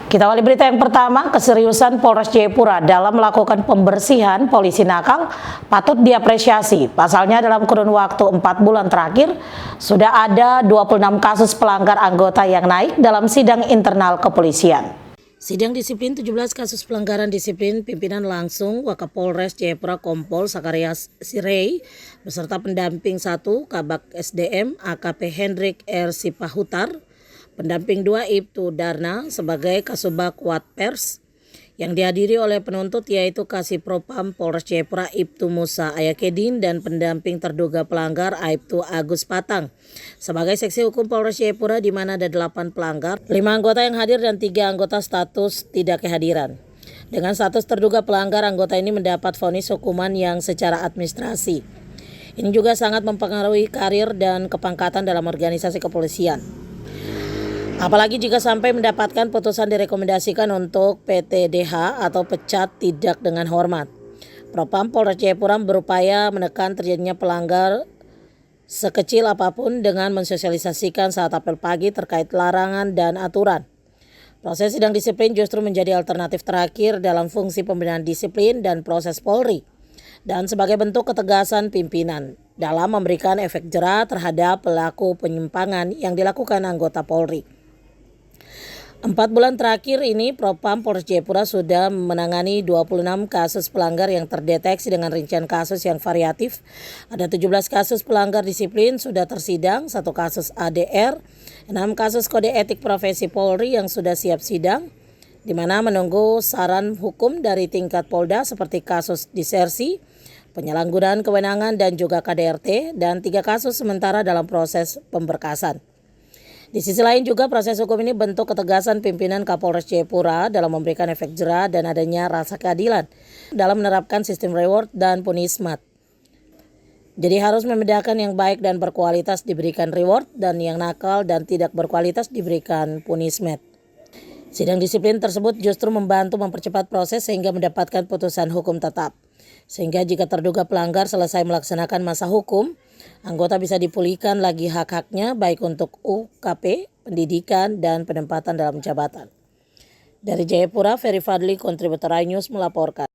Kita awali berita yang pertama, keseriusan Polres Jayapura dalam melakukan pembersihan polisi nakal patut diapresiasi. Pasalnya dalam kurun waktu 4 bulan terakhir, sudah ada 26 kasus pelanggar anggota yang naik dalam sidang internal kepolisian. Sidang disiplin 17 kasus pelanggaran disiplin pimpinan langsung Wakapolres Jayapura Kompol Sakarias Sirei beserta pendamping 1 Kabak SDM AKP Hendrik R. Sipahutar, pendamping 2 Ibtu Darna sebagai Kasubag Watpers yang dihadiri oleh penuntut yaitu Kasih Propam Polres Jayapura Ibtu Musa Ayakedin dan pendamping terduga pelanggar Ibtu Agus Patang sebagai seksi hukum Polres Jayapura, di mana ada 8 pelanggar, 5 anggota yang hadir dan 3 anggota status tidak kehadiran. Dengan status terduga pelanggar, anggota ini mendapat vonis hukuman yang secara administrasi. Ini juga sangat mempengaruhi karir dan kepangkatan dalam organisasi kepolisian. Apalagi jika sampai mendapatkan putusan direkomendasikan untuk PTDH atau pecat tidak dengan hormat. Propam Polres Jayapura berupaya menekan terjadinya pelanggar sekecil apapun dengan mensosialisasikan saat apel pagi terkait larangan dan aturan. Proses sidang disiplin justru menjadi alternatif terakhir dalam fungsi pembinaan disiplin dan proses Polri, dan sebagai bentuk ketegasan pimpinan dalam memberikan efek jera terhadap pelaku penyimpangan yang dilakukan anggota Polri. 4 bulan terakhir ini, Propam Polres Jayapura sudah menangani 26 kasus pelanggar yang terdeteksi dengan rincian kasus yang variatif. Ada 17 kasus pelanggar disiplin sudah tersidang, 1 kasus ADR, 6 kasus kode etik profesi Polri yang sudah siap sidang, di mana menunggu saran hukum dari tingkat Polda seperti kasus disersi, penyalahgunaan kewenangan dan juga KDRT, dan 3 kasus sementara dalam proses pemberkasan. Di sisi lain juga proses hukum ini bentuk ketegasan pimpinan Kapolres Jayapura dalam memberikan efek jera dan adanya rasa keadilan dalam menerapkan sistem reward dan punishment. Jadi harus membedakan yang baik dan berkualitas diberikan reward dan yang nakal dan tidak berkualitas diberikan punishment. Sidang disiplin tersebut justru membantu mempercepat proses sehingga mendapatkan putusan hukum tetap. Sehingga jika terduga pelanggar selesai melaksanakan masa hukum, anggota bisa dipulihkan lagi hak-haknya baik untuk UKP, pendidikan, dan penempatan dalam jabatan. Dari Jayapura, Ferry Fadli, kontributor iNews melaporkan.